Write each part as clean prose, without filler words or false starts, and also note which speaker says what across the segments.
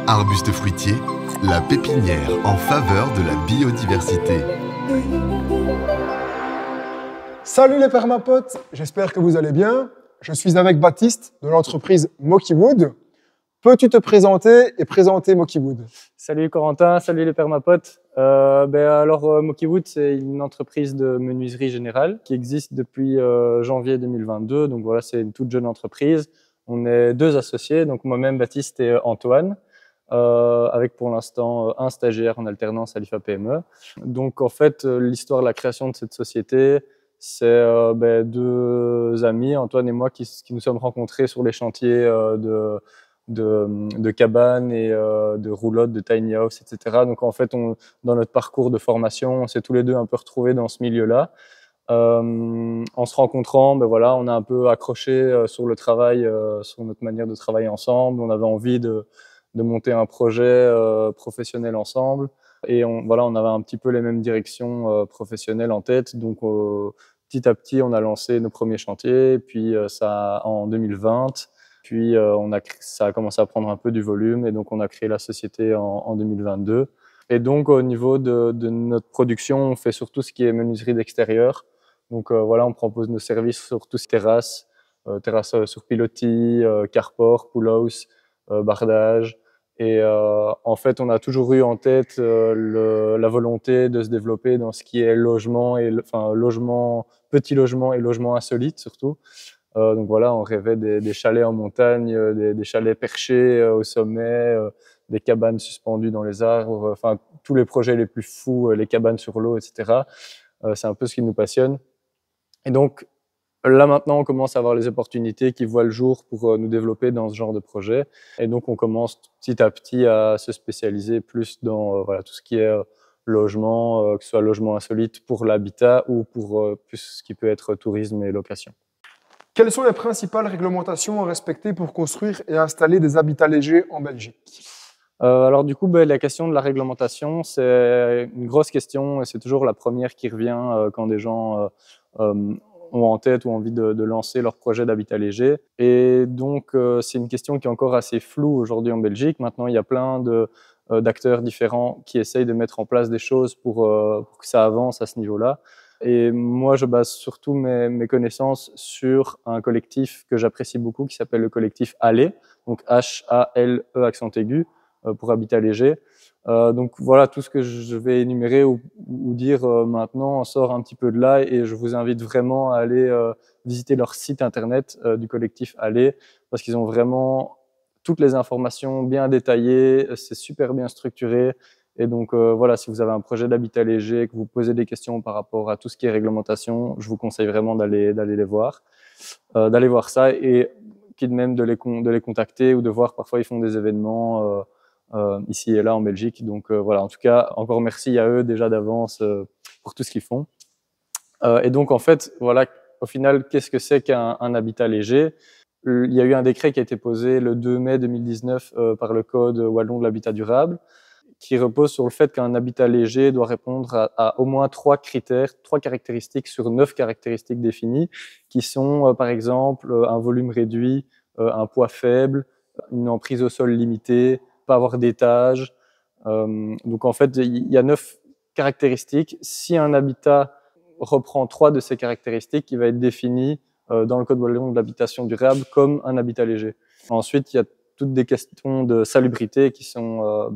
Speaker 1: Arbuste fruitier, la pépinière en faveur de la biodiversité.
Speaker 2: Salut les permapotes, j'espère que vous allez bien. Je suis avec Baptiste de l'entreprise Mokiwood. Peux-tu te présenter et présenter Mokiwood?
Speaker 3: Salut Corentin, salut les permapotes. Mokiwood, c'est une entreprise de menuiserie générale qui existe depuis janvier 2022. Donc voilà, c'est une toute jeune entreprise. On est deux associés, donc moi-même Baptiste et Antoine, avec pour l'instant un stagiaire en alternance à l'IFA PME. Donc en fait, l'histoire de la création de cette société, c'est deux amis, Antoine et moi, qui nous sommes rencontrés sur les chantiers de cabanes et de roulottes, de tiny house, etc. Donc en fait, dans notre parcours de formation, on s'est tous les deux un peu retrouvés dans ce milieu-là. En se rencontrant, voilà, on a un peu accroché sur le travail, sur notre manière de travailler ensemble. On avait envie de monter un projet professionnel ensemble. Et on avait un petit peu les mêmes directions professionnelles en tête. Donc petit à petit, on a lancé nos premiers chantiers. Puis ça en 2020. Puis ça a commencé à prendre un peu du volume et donc on a créé la société en 2022. Et donc au niveau de notre production, on fait surtout ce qui est menuiserie d'extérieur. Donc voilà, on propose nos services sur tout ce qui est terrasse sur pilotis, carport, pool house, bardage. Et en fait, on a toujours eu en tête la volonté de se développer dans ce qui est logement et petit logement et logement insolite surtout. Donc voilà, on rêvait des chalets en montagne, des chalets perchés au sommet, des cabanes suspendues dans les arbres, enfin tous les projets les plus fous, les cabanes sur l'eau, etc. C'est un peu ce qui nous passionne. Et donc là maintenant, on commence à avoir les opportunités qui voient le jour pour nous développer dans ce genre de projet. Et donc on commence petit à petit à se spécialiser plus dans tout ce qui est logement, que ce soit logement insolite pour l'habitat ou pour plus ce qui peut être tourisme et location.
Speaker 2: Quelles sont les principales réglementations à respecter pour construire et installer des habitats légers en Belgique?
Speaker 3: Alors du coup, la question de la réglementation, c'est une grosse question et c'est toujours la première qui revient quand des gens ont en tête ou envie de lancer leur projet d'habitat léger. Et donc, c'est une question qui est encore assez floue aujourd'hui en Belgique. Maintenant, il y a plein d'acteurs différents qui essayent de mettre en place des choses pour que ça avance à ce niveau-là. Et moi, je base surtout mes connaissances sur un collectif que j'apprécie beaucoup qui s'appelle le collectif Hale, donc H-A-L-E accent aigu, pour habitat léger. Donc voilà, tout ce que je vais énumérer ou dire maintenant sort un petit peu de là et je vous invite vraiment à aller visiter leur site internet du collectif Hale parce qu'ils ont vraiment toutes les informations bien détaillées, c'est super bien structuré. Et donc voilà, si vous avez un projet d'habitat léger, que vous posez des questions par rapport à tout ce qui est réglementation, je vous conseille vraiment d'aller les voir, d'aller voir ça et puis de même de les contacter ou de voir parfois ils font des événements ici et là en Belgique. Donc voilà, en tout cas, encore merci à eux déjà d'avance pour tout ce qu'ils font. Et donc en fait, voilà, au final, qu'est-ce que c'est qu'un habitat léger? Il y a eu un décret qui a été posé le 2 mai 2019 par le Code wallon de l'habitat durable, qui repose sur le fait qu'un habitat léger doit répondre à au moins 3 caractéristiques sur 9 caractéristiques définies, qui sont par exemple un volume réduit, un poids faible, une emprise au sol limitée, pas avoir d'étage. Donc en fait, il y a 9 caractéristiques. Si un habitat reprend 3 de ces caractéristiques, il va être défini dans le Code wallon de l'habitation durable comme un habitat léger. Ensuite, il y a toutes des questions de salubrité qui sont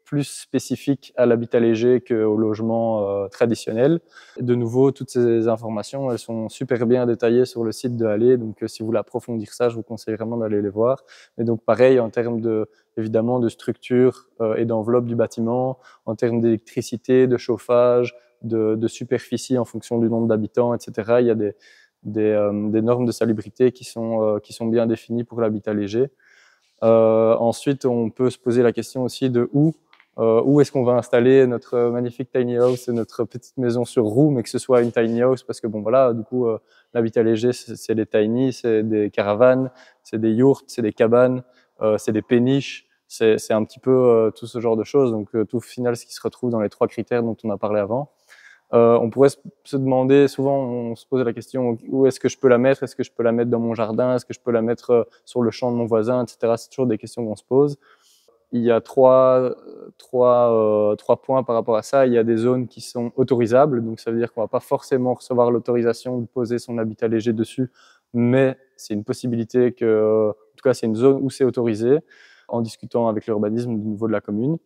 Speaker 3: plus spécifiques à l'habitat léger qu'au logement traditionnel. De nouveau, toutes ces informations, elles sont super bien détaillées sur le site de Hale. Donc, si vous voulez approfondir ça, je vous conseille vraiment d'aller les voir. Mais donc, pareil, en termes évidemment, de structure et d'enveloppe du bâtiment, en termes d'électricité, de chauffage, de superficie en fonction du nombre d'habitants, etc. Il y a des normes de salubrité qui sont bien définies pour l'habitat léger. Ensuite, on peut se poser la question aussi de où est-ce qu'on va installer notre magnifique tiny house et notre petite maison sur roue, mais que ce soit une tiny house, parce que bon voilà, du coup, l'habitat léger, c'est des tiny, c'est des caravanes, c'est des yurts, c'est des cabanes, c'est des péniches, c'est un petit peu tout ce genre de choses. Donc tout au final, ce qui se retrouve dans les 3 critères dont on a parlé avant. On pourrait se demander, souvent on se pose la question, où est-ce que je peux la mettre? Est-ce que je peux la mettre dans mon jardin? Est-ce que je peux la mettre sur le champ de mon voisin, etc. C'est toujours des questions qu'on se pose. il y a trois points par rapport à ça. Il y a des zones qui sont autorisables, donc ça veut dire qu'on ne va pas forcément recevoir l'autorisation de poser son habitat léger dessus, mais c'est une possibilité que, en tout cas, c'est une zone où c'est autorisé, en discutant avec l'urbanisme du niveau de la commune.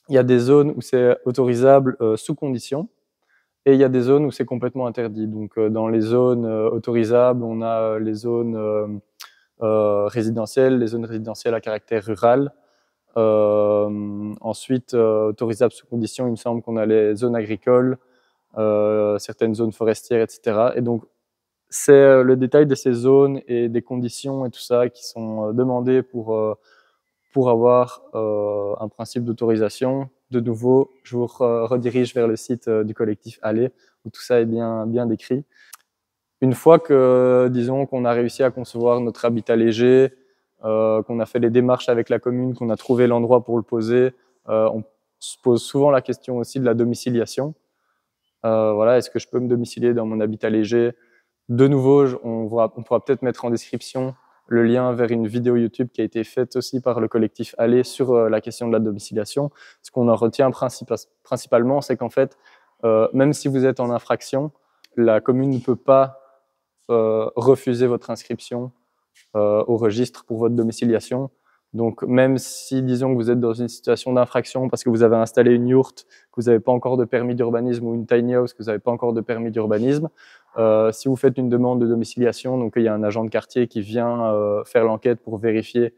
Speaker 3: Il y a des zones où c'est autorisable sous condition, et il y a des zones où c'est complètement interdit. Donc, dans les zones autorisables, on a les zones résidentielles, les zones résidentielles à caractère rural. Ensuite, autorisable sous condition, il me semble qu'on a les zones agricoles, certaines zones forestières, etc. Et donc, c'est le détail de ces zones et des conditions et tout ça qui sont demandés pour avoir un principe d'autorisation. De nouveau, je vous redirige vers le site du collectif Aller, où tout ça est bien décrit. Une fois que, disons, qu'on a réussi à concevoir notre habitat léger, qu'on a fait les démarches avec la commune, qu'on a trouvé l'endroit pour le poser, on se pose souvent la question aussi de la domiciliation. Voilà, est-ce que je peux me domicilier dans mon habitat léger? De nouveau, on pourra peut-être mettre en description le lien vers une vidéo YouTube qui a été faite aussi par le collectif Aller sur la question de la domiciliation. Ce qu'on en retient principalement, c'est qu'en fait, même si vous êtes en infraction, la commune ne peut pas refuser votre inscription au registre pour votre domiciliation. Donc, même si, disons, que vous êtes dans une situation d'infraction parce que vous avez installé une yourte, que vous n'avez pas encore de permis d'urbanisme, ou une tiny house, que vous n'avez pas encore de permis d'urbanisme, si vous faites une demande de domiciliation, donc il y a un agent de quartier qui vient faire l'enquête pour vérifier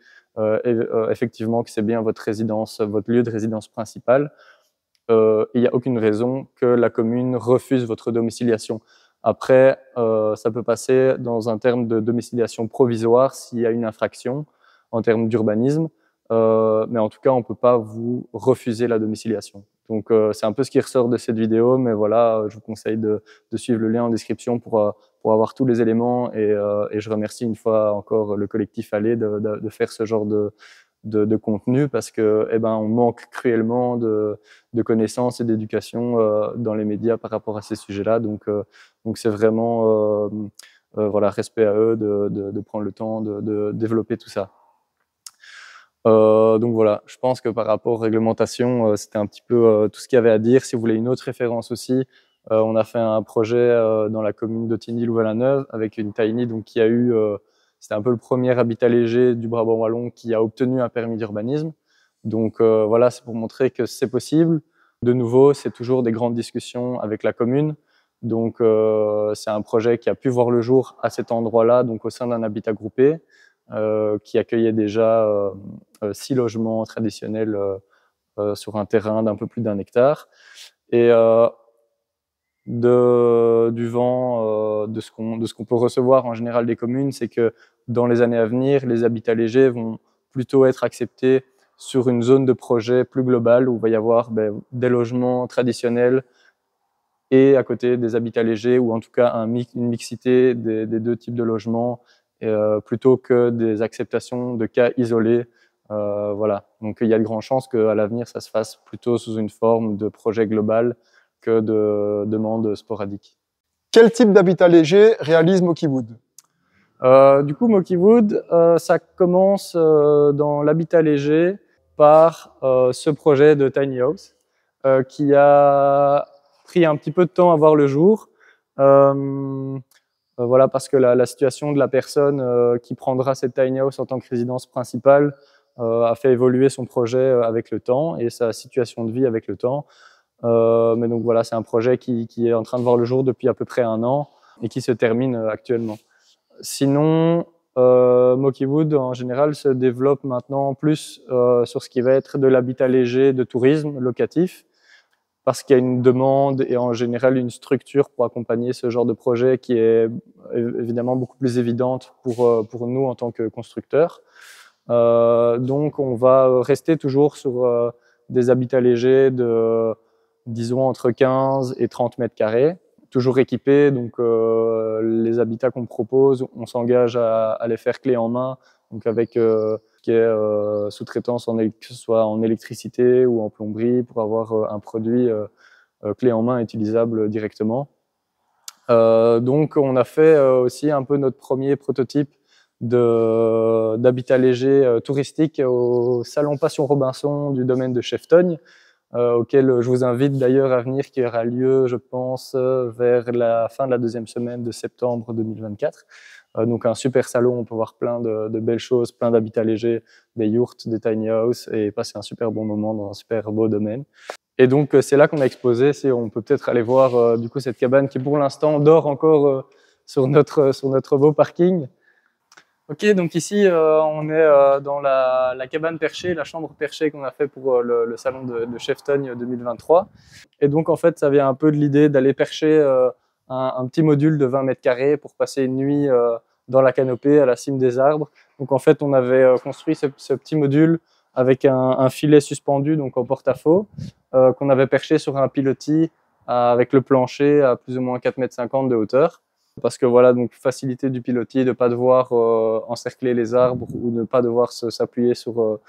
Speaker 3: effectivement que c'est bien votre résidence, votre lieu de résidence principal, il n'y a aucune raison que la commune refuse votre domiciliation. Après, ça peut passer dans un terme de domiciliation provisoire s'il y a une infraction en termes d'urbanisme, mais en tout cas, on ne peut pas vous refuser la domiciliation. Donc, c'est un peu ce qui ressort de cette vidéo, mais voilà, je vous conseille de suivre le lien en description pour avoir tous les éléments, et je remercie une fois encore le collectif Aller de faire ce genre de contenu, parce que on manque cruellement de connaissances et d'éducation dans les médias par rapport à ces sujets-là. Donc c'est vraiment voilà, respect à eux de prendre le temps de développer tout ça. Donc voilà, je pense que par rapport aux réglementations, c'était un petit peu tout ce qu'il y avait à dire. Si vous voulez une autre référence aussi, on a fait un projet dans la commune de Tigny-Louvain-la-Neuve avec une tiny, donc qui a eu c'était un peu le premier habitat léger du Brabant wallon qui a obtenu un permis d'urbanisme. Donc voilà, c'est pour montrer que c'est possible. De nouveau, c'est toujours des grandes discussions avec la commune. Donc c'est un projet qui a pu voir le jour à cet endroit-là, donc au sein d'un habitat groupé, qui accueillait déjà 6 logements traditionnels sur un terrain d'un peu plus d'1 hectare. Et du vent, de ce qu'on peut recevoir en général des communes, c'est que dans les années à venir, les habitats légers vont plutôt être acceptés sur une zone de projet plus globale où il va y avoir des logements traditionnels et à côté des habitats légers, ou en tout cas une mixité des deux types de logements, plutôt que des acceptations de cas isolés. Voilà. Donc il y a de grandes chances qu'à l'avenir, ça se fasse plutôt sous une forme de projet global que de demandes sporadiques.
Speaker 2: Quel type d'habitat léger réalise Mokiwood?
Speaker 3: Du coup, Mokiwood, ça commence dans l'habitat léger par ce projet de tiny house qui a pris un petit peu de temps à voir le jour. Voilà, parce que la situation de la personne qui prendra cette tiny house en tant que résidence principale a fait évoluer son projet avec le temps et sa situation de vie avec le temps. Mais donc voilà, c'est un projet qui est en train de voir le jour depuis à peu près 1 an et qui se termine actuellement. Sinon, Mokiwood en général se développe maintenant plus sur ce qui va être de l'habitat léger de tourisme locatif, parce qu'il y a une demande et en général une structure pour accompagner ce genre de projet qui est évidemment beaucoup plus évidente pour nous en tant que constructeurs. Donc on va rester toujours sur des habitats légers de, disons, entre 15 et 30 mètres carrés, toujours équipés. Donc les habitats qu'on propose, on s'engage à les faire clé en main, donc avec qui est sous-traitance, que ce soit en électricité ou en plomberie, pour avoir un produit clé en main utilisable directement. Donc on a fait aussi un peu notre premier prototype d'habitat léger touristique au Salon Passion Robinson du domaine de Cheftogne, auquel je vous invite d'ailleurs à venir, qui aura lieu, je pense, vers la fin de la deuxième semaine de septembre 2024. Donc un super salon, on peut voir plein de belles choses, plein d'habitats légers, des yurts, des tiny houses, et passer un super bon moment dans un super beau domaine. Et donc c'est là qu'on a exposé. On peut peut-être aller voir du coup cette cabane qui pour l'instant dort encore sur notre beau parking. Ok, donc ici on est dans la cabane perchée, la chambre perchée qu'on a fait pour le salon de Cheftogne 2023. Et donc en fait ça vient un peu de l'idée d'aller percher un petit module de 20 mètres carrés pour passer une nuit dans la canopée à la cime des arbres. Donc en fait on avait construit ce petit module avec un filet suspendu, donc en porte-à-faux, qu'on avait perché sur un pilotis avec le plancher à plus ou moins 4,50 m de hauteur. Parce que voilà, donc facilité du pilotis, de ne pas devoir encercler les arbres ou ne pas devoir s'appuyer sur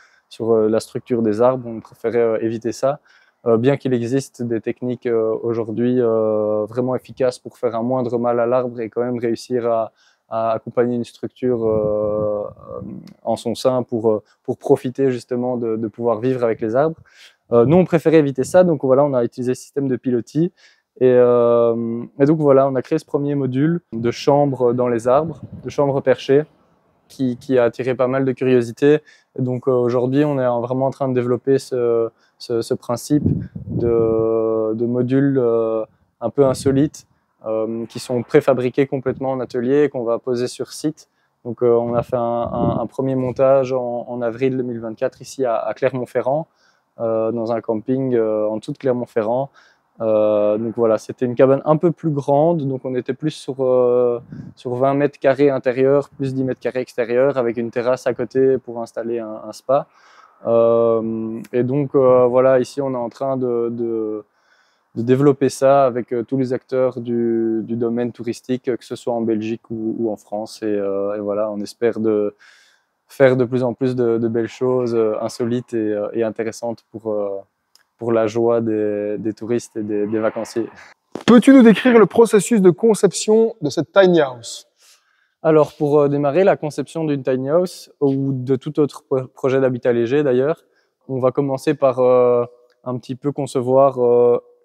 Speaker 3: la structure des arbres. On préférait éviter ça. Bien qu'il existe des techniques aujourd'hui vraiment efficaces pour faire un moindre mal à l'arbre et quand même réussir à accompagner une structure en son sein pour profiter justement de pouvoir vivre avec les arbres. Nous, on préférait éviter ça, donc voilà, on a utilisé le système de pilotis. Et donc voilà, on a créé ce premier module de chambre dans les arbres, de chambre perchée, qui a attiré pas mal de curiosité. Et donc aujourd'hui, on est vraiment en train de développer ce principe de modules un peu insolites, qui sont préfabriqués complètement en atelier et qu'on va poser sur site. Donc on a fait un premier montage en avril 2024 ici à Clermont-Ferrand, dans un camping en dessous de Clermont-Ferrand. Donc voilà, c'était une cabane un peu plus grande, donc on était plus sur 20 mètres carrés intérieur, plus 10 mètres carrés extérieur, avec une terrasse à côté pour installer un spa. Et donc voilà, ici on est en train de développer ça avec tous les acteurs du domaine touristique, que ce soit en Belgique ou en France. Et voilà, on espère faire de plus en plus de belles choses insolites et intéressantes pour la joie des touristes et des vacanciers.
Speaker 2: Peux-tu nous décrire le processus de conception de cette tiny house?
Speaker 3: Alors, pour démarrer la conception d'une tiny house ou de tout autre projet d'habitat léger d'ailleurs, on va commencer par un petit peu concevoir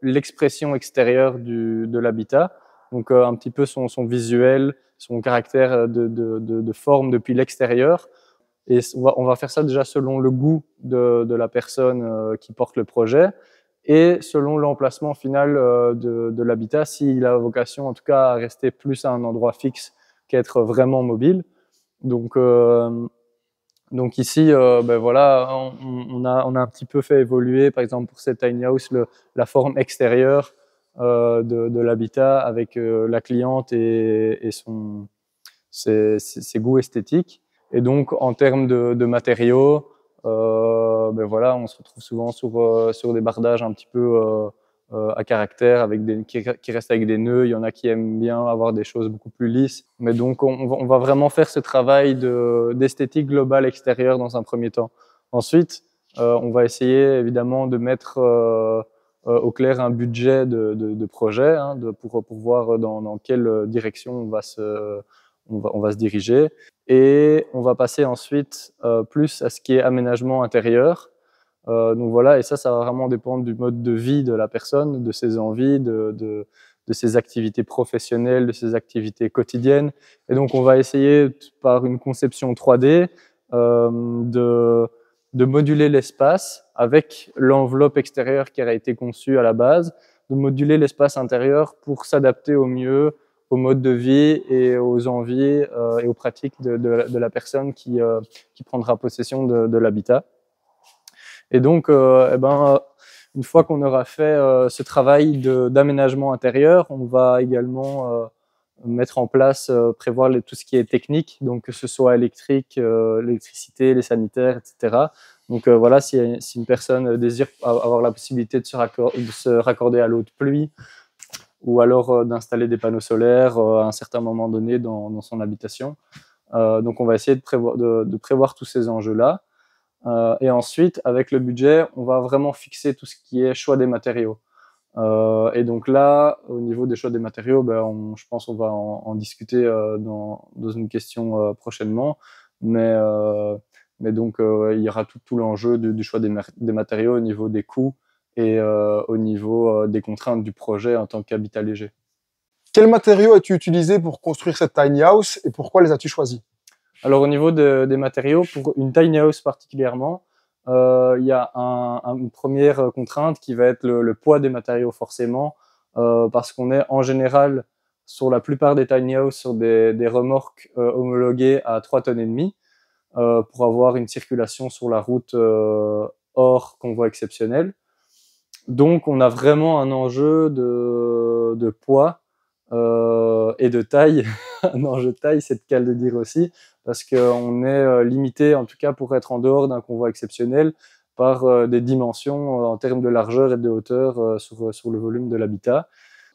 Speaker 3: l'expression extérieure de l'habitat, donc un petit peu son visuel, son caractère de forme depuis l'extérieur. Et on va faire ça déjà selon le goût de la personne qui porte le projet et selon l'emplacement final de l'habitat, s'il a vocation en tout cas à rester plus à un endroit fixe qu'être vraiment mobile. Donc ici, ben voilà, on a un petit peu fait évoluer, par exemple pour cette tiny house, la forme extérieure de l'habitat avec la cliente et ses goûts esthétiques. Et donc, en termes de matériaux, ben voilà, on se retrouve souvent sur des bardages un petit peu à caractère, qui restent avec des nœuds. Il y en a qui aiment bien avoir des choses beaucoup plus lisses. Mais donc, on va vraiment faire ce travail d'esthétique globale extérieure dans un premier temps. Ensuite, on va essayer évidemment de mettre au clair un budget de projet, hein, pour voir dans quelle direction on va se diriger. Et on va passer ensuite plus à ce qui est aménagement intérieur. Donc voilà, et ça va vraiment dépendre du mode de vie de la personne, de ses envies, de ses activités professionnelles, de ses activités quotidiennes. Et donc on va essayer par une conception 3D de moduler l'espace avec l'enveloppe extérieure qui a été conçue à la base, de moduler l'espace intérieur pour s'adapter au mieux au mode de vie et aux envies et aux pratiques de la personne qui prendra possession de l'habitat. Et donc, une fois qu'on aura fait ce travail d'aménagement intérieur, on va également mettre en place, prévoir tout ce qui est technique, donc que ce soit électrique, l'électricité, les sanitaires, etc. Donc voilà, si une personne désire avoir la possibilité de se raccorder à l'eau de pluie, ou alors d'installer des panneaux solaires à un certain moment donné dans son habitation. Donc on va essayer de prévoir tous ces enjeux-là. Et ensuite, avec le budget, on va vraiment fixer tout ce qui est choix des matériaux. Et donc là, au niveau des choix des matériaux, je pense qu'on va en discuter dans une question prochainement. Mais donc, il y aura tout l'enjeu du choix des matériaux au niveau des coûts et au niveau des contraintes du projet en tant qu'habitat léger.
Speaker 2: Quels matériaux as-tu utilisé pour construire cette tiny house et pourquoi les as-tu choisis?
Speaker 3: Alors, au niveau des matériaux, pour une tiny house particulièrement, il y a une première contrainte qui va être le poids des matériaux forcément, parce qu'on est en général sur la plupart des tiny house sur des remorques homologuées à 3,5 tonnes pour avoir une circulation sur la route hors convoi exceptionnel. Donc on a vraiment un enjeu de poids et de taille. Un enjeu de taille, c'est le cas de le dire aussi, parce qu'on est limité, en tout cas pour être en dehors d'un convoi exceptionnel, par des dimensions en termes de largeur et de hauteur sur le volume de l'habitat.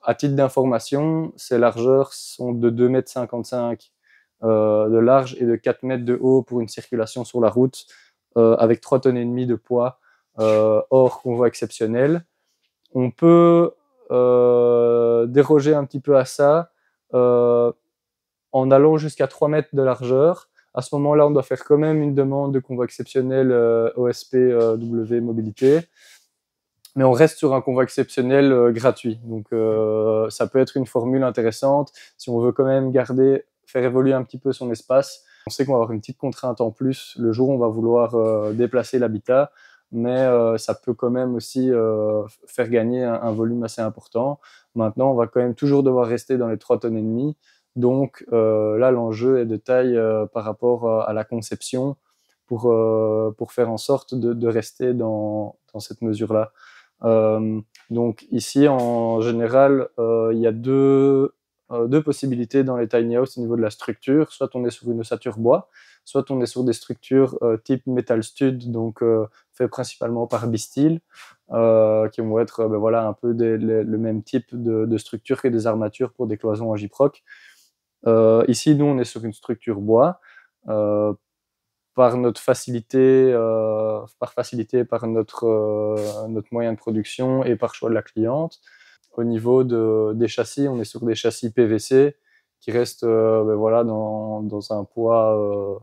Speaker 3: À titre d'information, ces largeurs sont de 2,55 m de large et de 4 mètres de haut pour une circulation sur la route avec 3,5 tonnes de poids hors convoi exceptionnel. On peut déroger un petit peu à ça en allant jusqu'à 3 mètres de largeur. À ce moment-là, on doit faire quand même une demande de convoi exceptionnel OSPW Mobilité. Mais on reste sur un convoi exceptionnel gratuit. Donc, ça peut être une formule intéressante si on veut quand même faire évoluer un petit peu son espace. On sait qu'on va avoir une petite contrainte en plus le jour où on va vouloir déplacer l'habitat, mais ça peut quand même aussi faire gagner un volume assez important. Maintenant, on va quand même toujours devoir rester dans les 3,5 tonnes. Donc là, l'enjeu est de taille par rapport à la conception pour faire en sorte de rester dans cette mesure-là. Donc ici, en général, il y a deux possibilités dans les tiny house au niveau de la structure. Soit on est sur une ossature bois, soit on est sur des structures type metal stud, donc fait principalement par Bisteel, qui vont être un peu le même type de structure que des armatures pour des cloisons en gyproc. Ici, nous, on est sur une structure bois. Par notre facilité, par notre moyen de production et par choix de la cliente. Au niveau des châssis, on est sur des châssis PVC qui restent dans un poids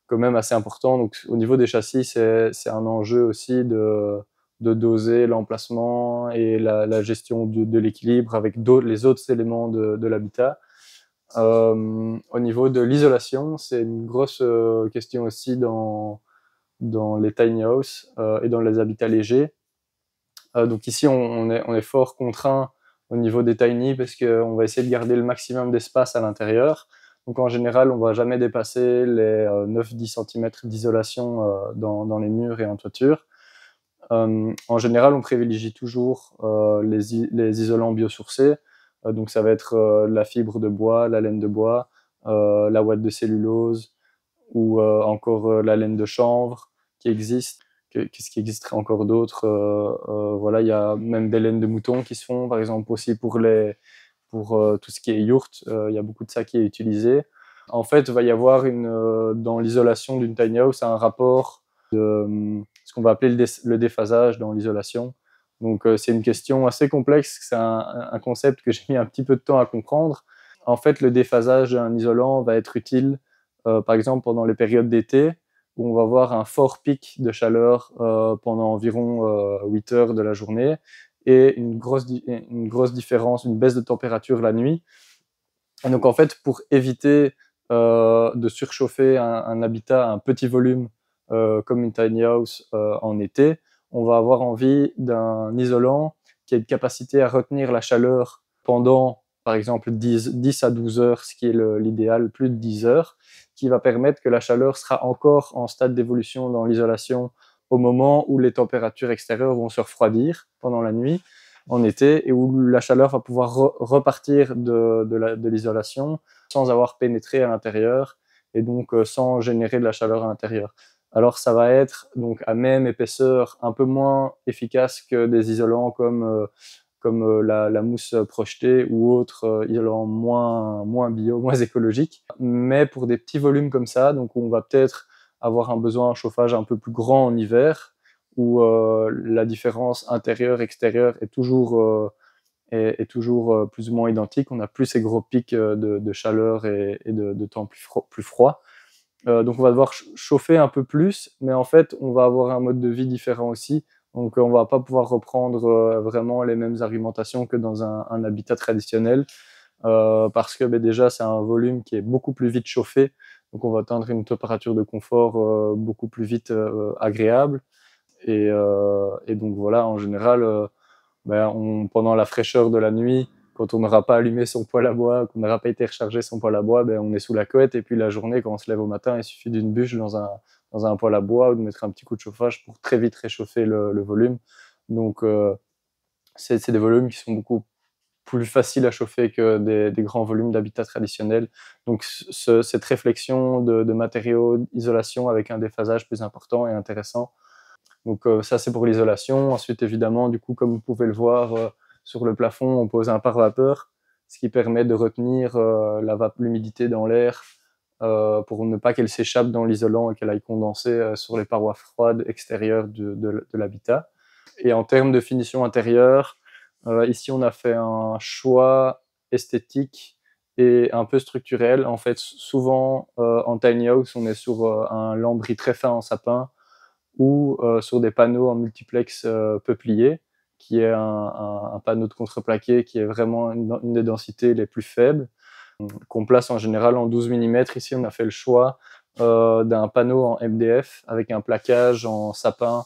Speaker 3: quand même assez important. Donc, au niveau des châssis, c'est un enjeu aussi de doser l'emplacement et la gestion de l'équilibre avec les autres éléments de l'habitat. Au niveau de l'isolation, c'est une grosse question aussi dans les tiny house et dans les habitats légers. Donc ici, on est fort contraint au niveau des tiny parce qu'on va essayer de garder le maximum d'espace à l'intérieur. Donc en général, on ne va jamais dépasser les 9-10 cm d'isolation dans les murs et en toiture. En général, on privilégie toujours les isolants biosourcés. Donc ça va être la fibre de bois, la laine de bois, la ouate de cellulose ou encore la laine de chanvre qui existe. Qu'est-ce qui existerait encore d'autre? Il y a même des laines de mouton qui se font, par exemple aussi pour tout ce qui est yourte. Il y a beaucoup de ça qui est utilisé. En fait, il va y avoir dans l'isolation d'une tiny house un rapport de ce qu'on va appeler le déphasage dans l'isolation. Donc c'est une question assez complexe, c'est un concept que j'ai mis un petit peu de temps à comprendre. En fait, le déphasage d'un isolant va être utile, par exemple pendant les périodes d'été, où on va avoir un fort pic de chaleur pendant environ 8 heures de la journée, et une grosse différence, une baisse de température la nuit. Et donc en fait, pour éviter de surchauffer un habitat à un petit volume comme une tiny house en été, on va avoir envie d'un isolant qui a une capacité à retenir la chaleur pendant, par exemple, 10 à 12 heures, ce qui est l'idéal, plus de 10 heures, qui va permettre que la chaleur sera encore en stade d'évolution dans l'isolation au moment où les températures extérieures vont se refroidir pendant la nuit, en été, et où la chaleur va pouvoir repartir de l'isolation sans avoir pénétré à l'intérieur, et donc sans générer de la chaleur à l'intérieur. Alors ça va être donc à même épaisseur, un peu moins efficace que des isolants comme la mousse projetée ou autres isolants moins bio, moins écologiques. Mais pour des petits volumes comme ça, donc on va peut-être avoir un besoin de chauffage un peu plus grand en hiver, où la différence intérieure-extérieure est toujours plus ou moins identique. On n'a plus ces gros pics de chaleur et de temps plus froid. Donc on va devoir chauffer un peu plus, mais en fait on va avoir un mode de vie différent aussi. Donc on va pas pouvoir reprendre vraiment les mêmes argumentations que dans un habitat traditionnel, parce que déjà c'est un volume qui est beaucoup plus vite chauffé, donc on va atteindre une température de confort beaucoup plus vite agréable. Et donc voilà, en général, pendant la fraîcheur de la nuit, quand on n'aura pas allumé son poêle à bois, qu'on n'aura pas été recharger son poêle à bois, on est sous la couette. Et puis la journée, quand on se lève au matin, il suffit d'une bûche dans un poêle à bois ou de mettre un petit coup de chauffage pour très vite réchauffer le volume. Donc c'est des volumes qui sont beaucoup plus faciles à chauffer que des grands volumes d'habitat traditionnel. Donc cette réflexion de matériaux d'isolation avec un déphasage plus important et intéressant. Donc ça c'est pour l'isolation. Ensuite évidemment, du coup, comme vous pouvez le voir sur le plafond, on pose un pare-vapeur, ce qui permet de retenir l'humidité dans l'air pour ne pas qu'elle s'échappe dans l'isolant et qu'elle aille condenser sur les parois froides extérieures de l'habitat. Et en termes de finition intérieure, ici on a fait un choix esthétique et un peu structurel. En fait, souvent en tiny house, on est sur un lambris très fin en sapin ou sur des panneaux en multiplex peupliers, qui est un panneau de contreplaqué qui est vraiment une des densités les plus faibles, qu'on place en général en 12 mm. Ici, on a fait le choix d'un panneau en MDF avec un plaquage en sapin.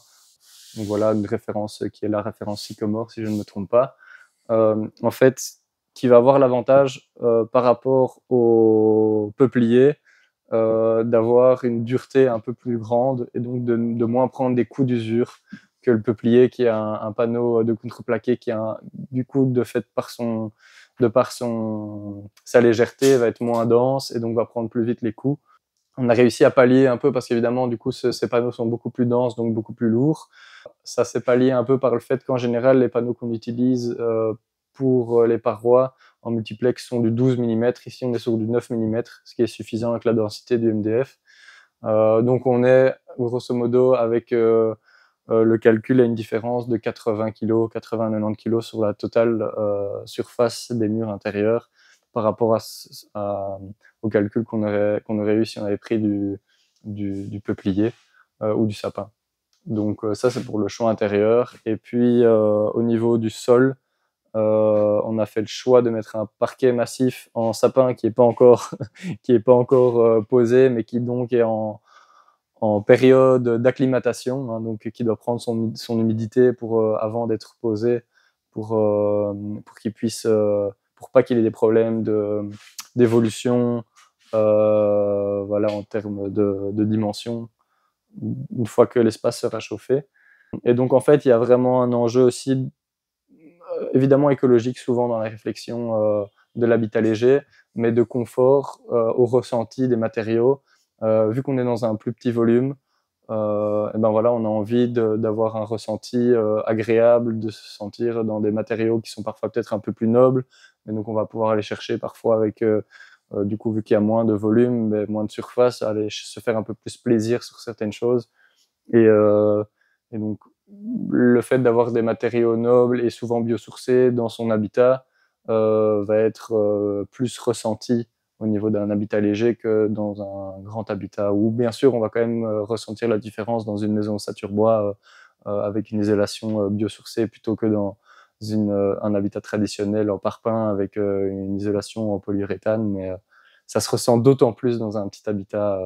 Speaker 3: Donc voilà, une référence qui est la référence Sycomore, si je ne me trompe pas. En fait, qui va avoir l'avantage par rapport au peuplier d'avoir une dureté un peu plus grande et donc de moins prendre des coups d'usure que le peuplier, qui est un panneau de contreplaqué qui a du coup de fait par sa légèreté va être moins dense et donc va prendre plus vite les coups. On a réussi à pallier un peu parce qu'évidemment du coup ces panneaux sont beaucoup plus denses, donc beaucoup plus lourds. Ça s'est pallié un peu par le fait qu'en général les panneaux qu'on utilise pour les parois en multiplex sont du 12 mm. Ici on est sur du 9 mm, ce qui est suffisant avec la densité du MDF. Donc on est grosso modo avec le calcul à une différence de 80 kg, 80-90 kg sur la totale surface des murs intérieurs par rapport au calcul qu'on aurait eu si on avait pris du peuplier ou du sapin. Donc ça c'est pour le choix intérieur. Et puis au niveau du sol, on a fait le choix de mettre un parquet massif en sapin qui est pas encore posé, mais qui donc est en période d'acclimatation, hein, donc qui doit prendre son humidité avant d'être posé, pour qu'il puisse, pour pas qu'il ait des problèmes d'évolution, voilà, en termes de dimension, une fois que l'espace sera chauffé. Et donc en fait, il y a vraiment un enjeu aussi, évidemment écologique souvent dans la réflexion de l'habitat léger, mais de confort au ressenti des matériaux. Vu qu'on est dans un plus petit volume, et ben voilà, on a envie d'avoir un ressenti agréable, de se sentir dans des matériaux qui sont parfois peut-être un peu plus nobles, et donc on va pouvoir aller chercher parfois avec, du coup, vu qu'il y a moins de volume, mais moins de surface, aller se faire un peu plus plaisir sur certaines choses. Et donc le fait d'avoir des matériaux nobles et souvent biosourcés dans son habitat va être plus ressenti au niveau d'un habitat léger que dans un grand habitat, où bien sûr on va quand même ressentir la différence dans une maison ossature bois avec une isolation biosourcée plutôt que dans un habitat traditionnel en parpaing avec une isolation en polyuréthane, mais ça se ressent d'autant plus dans un petit habitat.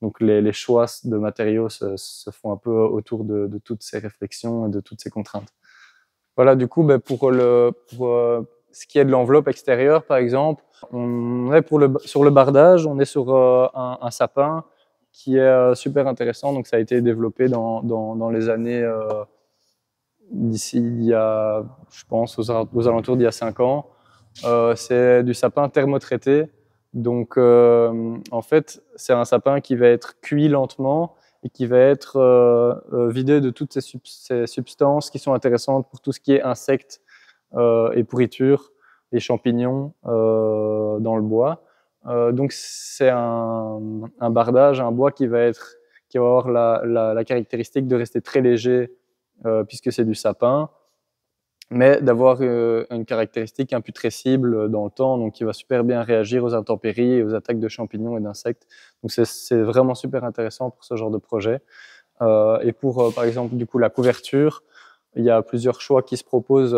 Speaker 3: Donc les choix de matériaux se font un peu autour de toutes ces réflexions et de toutes ces contraintes. Voilà, du coup, pour ce qui est de l'enveloppe extérieure, par exemple, on est sur le bardage, on est sur un sapin qui est super intéressant. Donc ça a été développé dans les années d'ici, il y a, je pense, aux alentours d'il y a 5 ans. C'est du sapin thermotraité. Donc, en fait, c'est un sapin qui va être cuit lentement et qui va être vidé de toutes ces substances qui sont intéressantes pour tout ce qui est insectes et pourritures, les champignons dans le bois. Donc, c'est un bardage, un bois qui va avoir la caractéristique de rester très léger puisque c'est du sapin, mais d'avoir une caractéristique imputrescible dans le temps, donc qui va super bien réagir aux intempéries et aux attaques de champignons et d'insectes. Donc c'est vraiment super intéressant pour ce genre de projet. Et pour, par exemple, du coup, la couverture, il y a plusieurs choix qui se proposent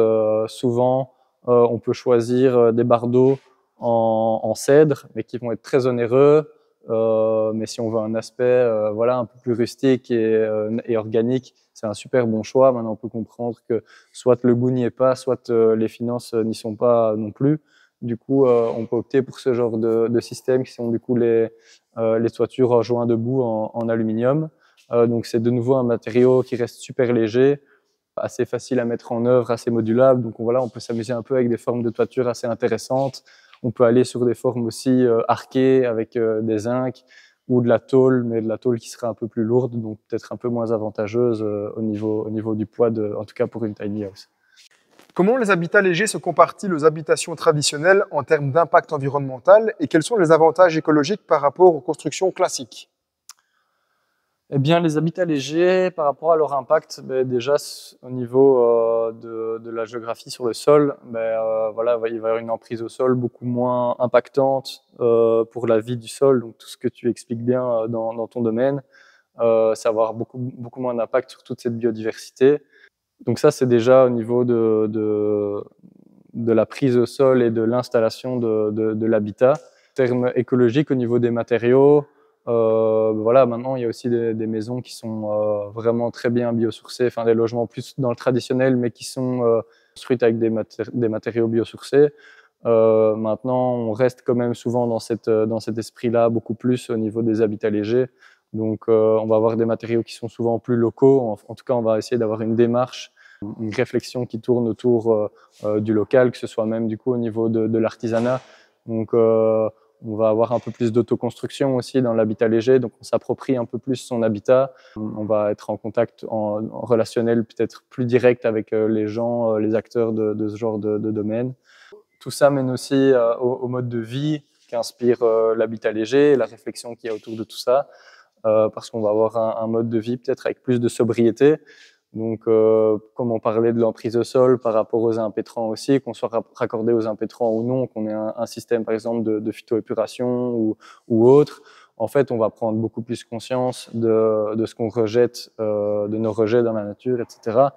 Speaker 3: souvent. On peut choisir des bardeaux en cèdre, mais qui vont être très onéreux. Mais si on veut un aspect voilà, un peu plus rustique et organique, c'est un super bon choix. Maintenant, on peut comprendre que soit le goût n'y est pas, soit les finances n'y sont pas non plus. Du coup, on peut opter pour ce genre de système qui sont du coup les toitures joints debout en aluminium. Donc, c'est de nouveau un matériau qui reste super léger, assez facile à mettre en œuvre, assez modulable. Donc voilà, on peut s'amuser un peu avec des formes de toiture assez intéressantes. On peut aller sur des formes aussi arquées avec des zincs ou de la tôle, mais de la tôle qui serait un peu plus lourde, donc peut-être un peu moins avantageuse au niveau du poids, en tout cas pour une tiny house.
Speaker 2: Comment les habitats légers se comparent-ils aux habitations traditionnelles en termes d'impact environnemental et quels sont les avantages écologiques par rapport aux constructions classiques?
Speaker 3: Eh bien, les habitats légers, par rapport à leur impact, déjà au niveau de la géographie sur le sol, voilà, il va y avoir une emprise au sol beaucoup moins impactante pour la vie du sol. Donc tout ce que tu expliques bien dans ton domaine, ça va avoir beaucoup moins d'impact sur toute cette biodiversité. Donc ça, c'est déjà au niveau de la prise au sol et de l'installation de l'habitat. En termes écologiques, au niveau des matériaux, voilà, maintenant, il y a aussi des maisons qui sont vraiment très bien biosourcées, enfin des logements plus dans le traditionnel, mais qui sont construites avec des matériaux biosourcés. Maintenant, on reste quand même souvent dans cet esprit-là, beaucoup plus au niveau des habitats légers. Donc, on va avoir des matériaux qui sont souvent plus locaux. En tout cas, on va essayer d'avoir une démarche, une réflexion qui tourne autour du local, que ce soit même du coup au niveau de l'artisanat. Donc, on va avoir un peu plus d'autoconstruction aussi dans l'habitat léger, donc on s'approprie un peu plus son habitat. On va être en contact en relationnel peut-être plus direct avec les gens, les acteurs de ce genre de domaine. Tout ça mène aussi au mode de vie qu'inspire l'habitat léger, la réflexion qu'il y a autour de tout ça, parce qu'on va avoir un mode de vie peut-être avec plus de sobriété. Donc, comme on parlait de l'emprise au sol par rapport aux impétrants aussi, qu'on soit raccordé aux impétrants ou non, qu'on ait un système par exemple de phytoépuration ou autre, en fait, on va prendre beaucoup plus conscience de ce qu'on rejette, de nos rejets dans la nature, etc.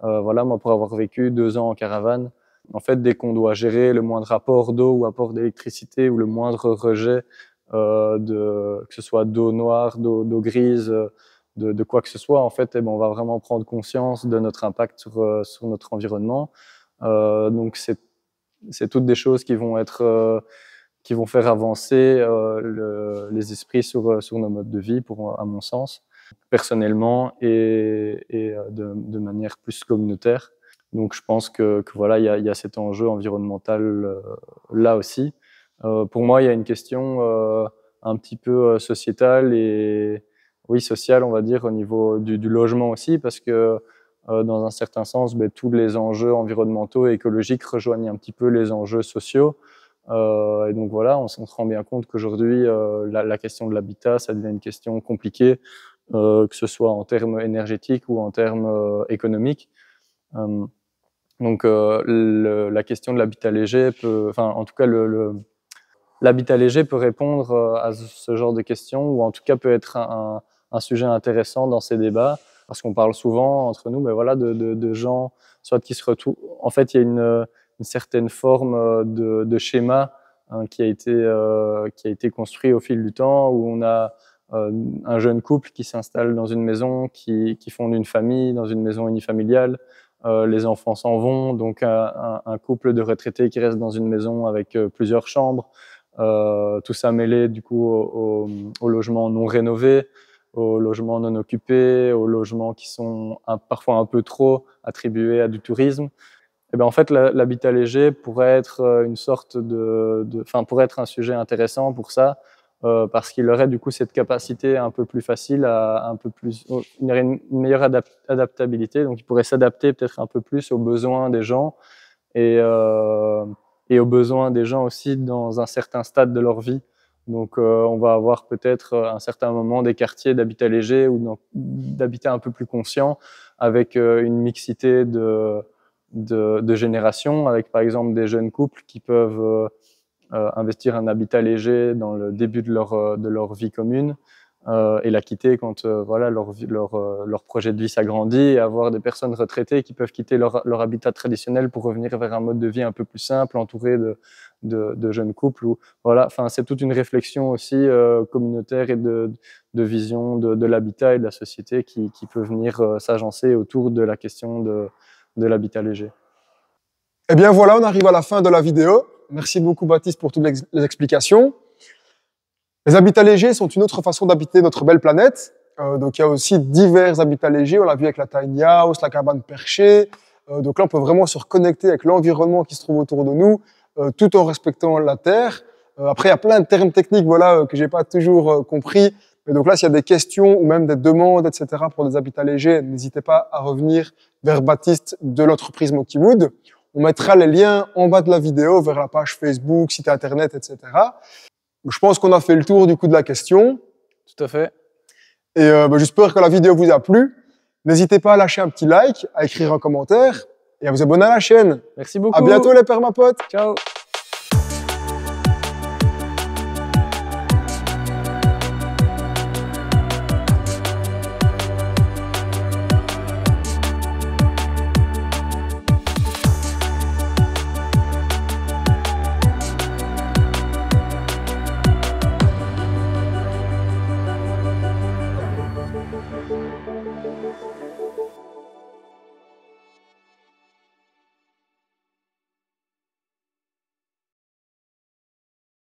Speaker 3: Voilà, moi, pour avoir vécu 2 ans en caravane, en fait, dès qu'on doit gérer le moindre apport d'eau ou apport d'électricité ou le moindre rejet, que ce soit d'eau noire, d'eau grise, de quoi que ce soit, en fait, on va vraiment prendre conscience de notre impact sur notre environnement. Donc, c'est toutes des choses qui vont faire avancer les esprits sur nos modes de vie, à mon sens, personnellement et de manière plus communautaire. Donc, je pense que voilà, il y a cet enjeu environnemental là aussi. Pour moi, il y a une question un petit peu sociétale et oui, sociale, on va dire, au niveau du logement aussi, parce que dans un certain sens, tous les enjeux environnementaux et écologiques rejoignent un petit peu les enjeux sociaux. Et donc voilà, on se rend bien compte qu'aujourd'hui, la question de l'habitat, ça devient une question compliquée, que ce soit en termes énergétiques ou en termes économiques. Donc la question de l'habitat léger en tout cas l'habitat léger peut répondre à ce genre de questions, ou en tout cas peut être un sujet intéressant dans ces débats, parce qu'on parle souvent entre nous, voilà, de gens, soit qui se retrouvent. En fait, il y a une certaine forme de schéma qui a été construit au fil du temps, où on a un jeune couple qui s'installe dans une maison, qui fonde une famille dans une maison unifamiliale. Les enfants s'en vont, donc un couple de retraités qui reste dans une maison avec plusieurs chambres. Tout ça mêlé du coup aux logements non rénovés, aux logements non occupés, aux logements qui sont parfois un peu trop attribués à du tourisme. Et en fait, l'habitat léger pourrait être pourrait être un sujet intéressant pour ça, parce qu'il aurait du coup cette capacité un peu plus facile il aurait une meilleure adaptabilité, donc il pourrait s'adapter peut-être un peu plus aux besoins des gens et aux besoins des gens aussi dans un certain stade de leur vie. Donc, on va avoir peut-être à un certain moment des quartiers d'habitat léger ou d'habitat un peu plus conscient, avec une mixité de générations, avec par exemple des jeunes couples qui peuvent investir un habitat léger dans le début de leur vie commune et la quitter quand voilà, leur projet de vie s'agrandit, et avoir des personnes retraitées qui peuvent quitter leur habitat traditionnel pour revenir vers un mode de vie un peu plus simple, entouré de jeunes couples. Voilà, enfin, c'est toute une réflexion aussi communautaire et de vision de l'habitat et de la société qui peut venir s'agencer autour de la question de l'habitat léger.
Speaker 2: Eh bien voilà, on arrive à la fin de la vidéo. Merci beaucoup Baptiste pour toutes les explications. Les habitats légers sont une autre façon d'habiter notre belle planète. Donc il y a aussi divers habitats légers, on l'a vu avec la tiny house, la cabane perchée. Donc là on peut vraiment se reconnecter avec l'environnement qui se trouve autour de nous, tout en respectant la terre. Après il y a plein de termes techniques voilà, que j'ai pas toujours compris. Mais donc là s'il y a des questions ou même des demandes, etc. pour des habitats légers, n'hésitez pas à revenir vers Baptiste de l'entreprise Mokiwood. On mettra les liens en bas de la vidéo vers la page Facebook, site internet, etc. Je pense qu'on a fait le tour du coup de la question.
Speaker 3: Tout à fait.
Speaker 2: Et j'espère que la vidéo vous a plu. N'hésitez pas à lâcher un petit like, à écrire un commentaire et à vous abonner à la chaîne.
Speaker 3: Merci beaucoup.
Speaker 2: À bientôt les permapotes.
Speaker 3: Ciao.